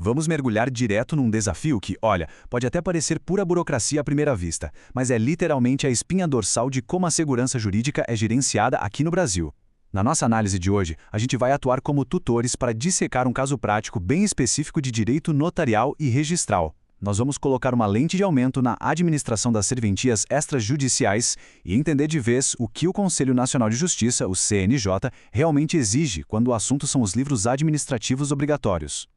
Vamos mergulhar direto num desafio que, olha, pode até parecer pura burocracia à primeira vista, mas é literalmente a espinha dorsal de como a segurança jurídica é gerenciada aqui no Brasil. Na nossa análise de hoje, a gente vai atuar como tutores para dissecar um caso prático bem específico de direito notarial e registral. Nós vamos colocar uma lente de aumento na administração das serventias extrajudiciais e entender de vez o que o Conselho Nacional de Justiça, o CNJ, realmente exige quando o assunto são os livros administrativos obrigatórios.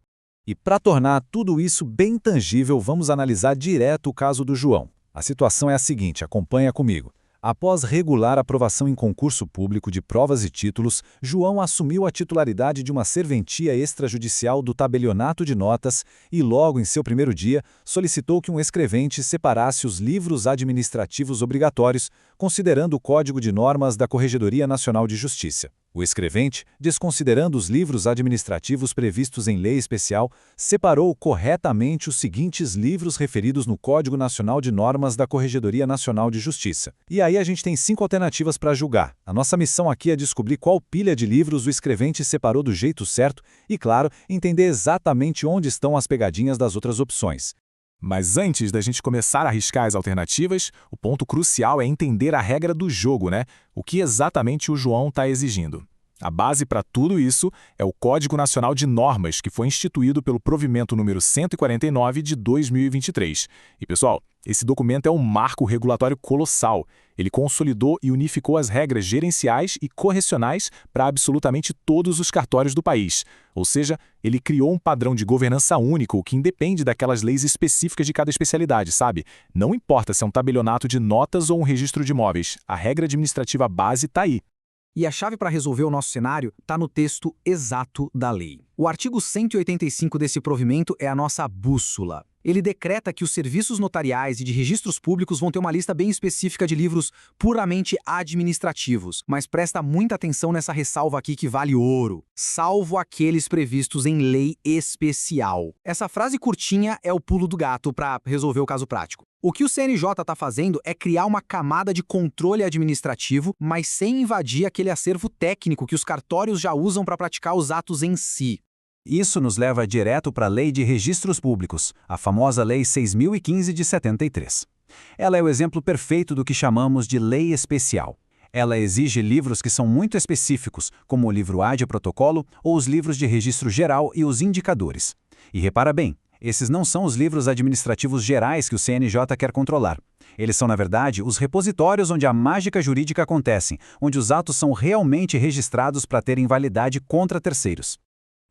E para tornar tudo isso bem tangível, vamos analisar direto o caso do João. A situação é a seguinte, acompanha comigo. Após regular aprovação em concurso público de provas e títulos, João assumiu a titularidade de uma serventia extrajudicial do tabelionato de notas e logo em seu primeiro dia solicitou que um escrevente separasse os livros administrativos obrigatórios, considerando o Código de Normas da Corregedoria Nacional de Justiça. O escrevente, desconsiderando os livros administrativos previstos em lei especial, separou corretamente os seguintes livros referidos no Código Nacional de Normas da Corregedoria Nacional de Justiça. E aí a gente tem 5 alternativas para julgar. A nossa missão aqui é descobrir qual pilha de livros o escrevente separou do jeito certo e, claro, entender exatamente onde estão as pegadinhas das outras opções. Mas antes da gente começar a arriscar as alternativas, o ponto crucial é entender a regra do jogo, né? O que exatamente o João está exigindo. A base para tudo isso é o Código Nacional de Normas, que foi instituído pelo provimento número 149 de 2023. E, pessoal, esse documento é um marco regulatório colossal. Ele consolidou e unificou as regras gerenciais e correcionais para absolutamente todos os cartórios do país. Ou seja, ele criou um padrão de governança único que independe daquelas leis específicas de cada especialidade, sabe? Não importa se é um tabelionato de notas ou um registro de imóveis, a regra administrativa base está aí. E a chave para resolver o nosso cenário está no texto exato da lei. O artigo 185 desse provimento é a nossa bússola. Ele decreta que os serviços notariais e de registros públicos vão ter uma lista bem específica de livros puramente administrativos, mas presta muita atenção nessa ressalva aqui que vale ouro, salvo aqueles previstos em lei especial. Essa frase curtinha é o pulo do gato para resolver o caso prático. O que o CNJ está fazendo é criar uma camada de controle administrativo, mas sem invadir aquele acervo técnico que os cartórios já usam para praticar os atos em si. Isso nos leva direto para a Lei de Registros Públicos, a famosa Lei 6.015 de 73. Ela é o exemplo perfeito do que chamamos de lei especial. Ela exige livros que são muito específicos, como o livro A de protocolo ou os livros de registro geral e os indicadores. E repara bem, esses não são os livros administrativos gerais que o CNJ quer controlar. Eles são, na verdade, os repositórios onde a mágica jurídica acontece, onde os atos são realmente registrados para terem validade contra terceiros.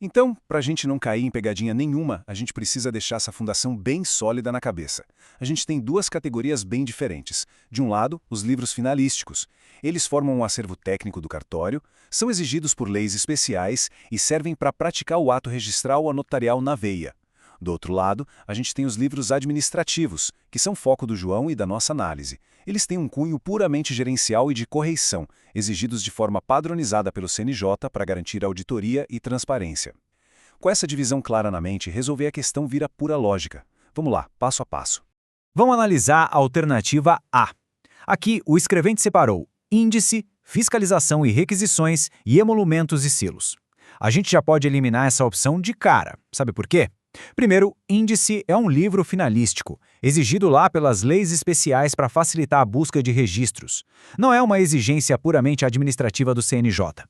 Então, para a gente não cair em pegadinha nenhuma, a gente precisa deixar essa fundação bem sólida na cabeça. A gente tem duas categorias bem diferentes. De um lado, os livros finalísticos. Eles formam um acervo técnico do cartório, são exigidos por leis especiais e servem para praticar o ato registral ou notarial na veia. Do outro lado, a gente tem os livros administrativos, que são foco do João e da nossa análise. Eles têm um cunho puramente gerencial e de correição, exigidos de forma padronizada pelo CNJ para garantir auditoria e transparência. Com essa divisão clara na mente, resolver a questão vira pura lógica. Vamos lá, passo a passo. Vamos analisar a alternativa A. Aqui, o escrevente separou índice, fiscalização e requisições e emolumentos e selos. A gente já pode eliminar essa opção de cara. Sabe por quê? Primeiro, índice é um livro finalístico, exigido lá pelas leis especiais para facilitar a busca de registros. Não é uma exigência puramente administrativa do CNJ.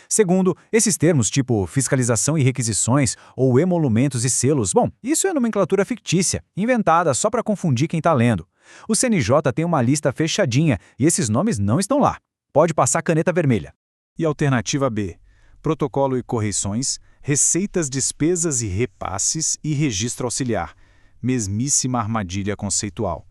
Segundo, esses termos tipo fiscalização e requisições ou emolumentos e selos, bom, isso é nomenclatura fictícia, inventada só para confundir quem está lendo. O CNJ tem uma lista fechadinha e esses nomes não estão lá. Pode passar caneta vermelha. E alternativa B? Protocolo e correições, receitas, despesas e repasses e registro auxiliar. Mesmíssima armadilha conceitual.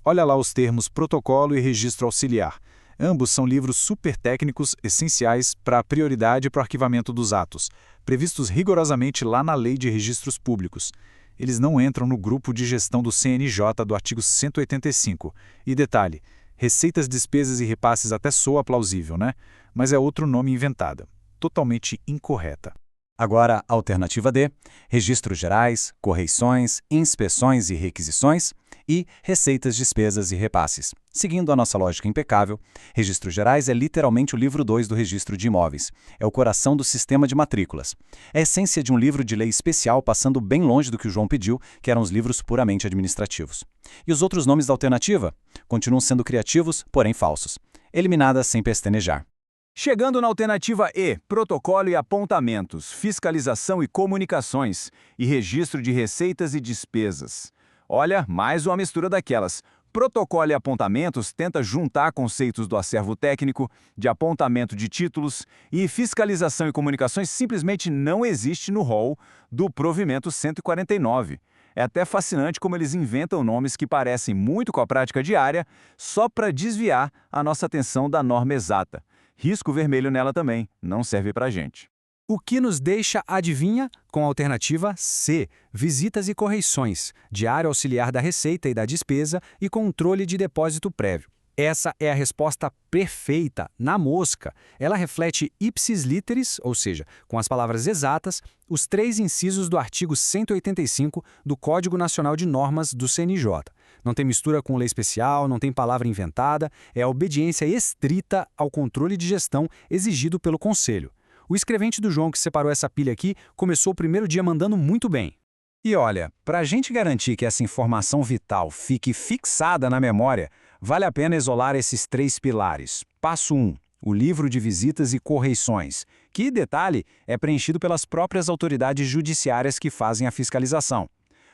Olha lá os termos protocolo e registro auxiliar. Ambos são livros super técnicos essenciais para a prioridade para o arquivamento dos atos, previstos rigorosamente lá na Lei de Registros Públicos. Eles não entram no grupo de gestão do CNJ do artigo 185. E detalhe, receitas, despesas e repasses até soa plausível, né? Mas é outro nome inventada. Totalmente incorreta. Agora, alternativa D, registros gerais, correições, inspeções e requisições. e receitas, despesas e repasses. Seguindo a nossa lógica impecável, Registros Gerais é literalmente o livro 2 do Registro de Imóveis. É o coração do sistema de matrículas. É a essência de um livro de lei especial, passando bem longe do que o João pediu, que eram os livros puramente administrativos. E os outros nomes da alternativa? Continuam sendo criativos, porém falsos. Eliminada sem pestanejar. Chegando na alternativa E, protocolo e apontamentos, fiscalização e comunicações, e registro de receitas e despesas. Olha, mais uma mistura daquelas. Protocolo e apontamentos tenta juntar conceitos do acervo técnico, de apontamento de títulos, e fiscalização e comunicações simplesmente não existe no rol do provimento 149. É até fascinante como eles inventam nomes que parecem muito com a prática diária, só para desviar a nossa atenção da norma exata. Risco vermelho nela também, não serve para a gente. O que nos deixa, adivinha, com a alternativa C, visitas e correições, diário auxiliar da receita e da despesa e controle de depósito prévio. Essa é a resposta perfeita, na mosca. Ela reflete ipsis literis, ou seja, com as palavras exatas, os 3 incisos do artigo 185 do Código Nacional de Normas do CNJ. Não tem mistura com lei especial, não tem palavra inventada, é a obediência estrita ao controle de gestão exigido pelo Conselho. O escrevente do João que separou essa pilha aqui começou o primeiro dia mandando muito bem. E olha, para a gente garantir que essa informação vital fique fixada na memória, vale a pena isolar esses 3 pilares. Passo 1. O livro de visitas e correições, que, detalhe, é preenchido pelas próprias autoridades judiciárias que fazem a fiscalização.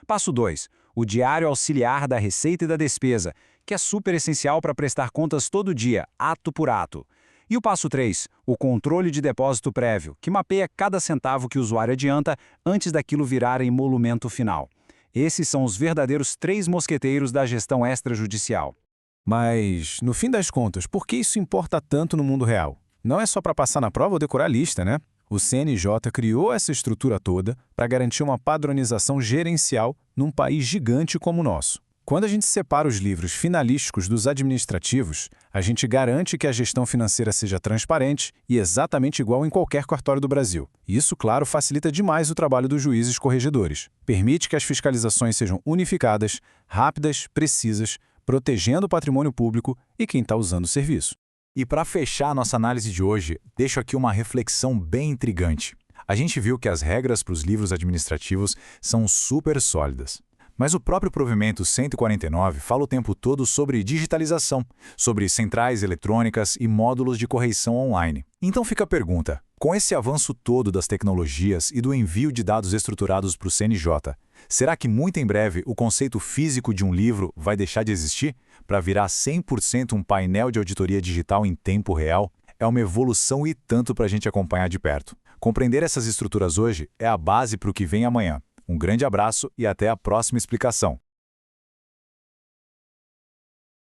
Passo 2. O diário auxiliar da receita e da despesa, que é super essencial para prestar contas todo dia, ato por ato. E o passo 3, o controle de depósito prévio, que mapeia cada centavo que o usuário adianta antes daquilo virar emolumento final. Esses são os verdadeiros 3 mosqueteiros da gestão extrajudicial. Mas, no fim das contas, por que isso importa tanto no mundo real? Não é só para passar na prova ou decorar a lista, né? O CNJ criou essa estrutura toda para garantir uma padronização gerencial num país gigante como o nosso. Quando a gente separa os livros finalísticos dos administrativos, a gente garante que a gestão financeira seja transparente e exatamente igual em qualquer cartório do Brasil. Isso, claro, facilita demais o trabalho dos juízes corregedores. Permite que as fiscalizações sejam unificadas, rápidas, precisas, protegendo o patrimônio público e quem está usando o serviço. E para fechar a nossa análise de hoje, deixo aqui uma reflexão bem intrigante. A gente viu que as regras para os livros administrativos são super sólidas. Mas o próprio provimento 149 fala o tempo todo sobre digitalização, sobre centrais eletrônicas e módulos de correição online. Então fica a pergunta, com esse avanço todo das tecnologias e do envio de dados estruturados para o CNJ, será que muito em breve o conceito físico de um livro vai deixar de existir para virar 100% um painel de auditoria digital em tempo real? É uma evolução e tanto para a gente acompanhar de perto. Compreender essas estruturas hoje é a base para o que vem amanhã. Um grande abraço e até a próxima explicação.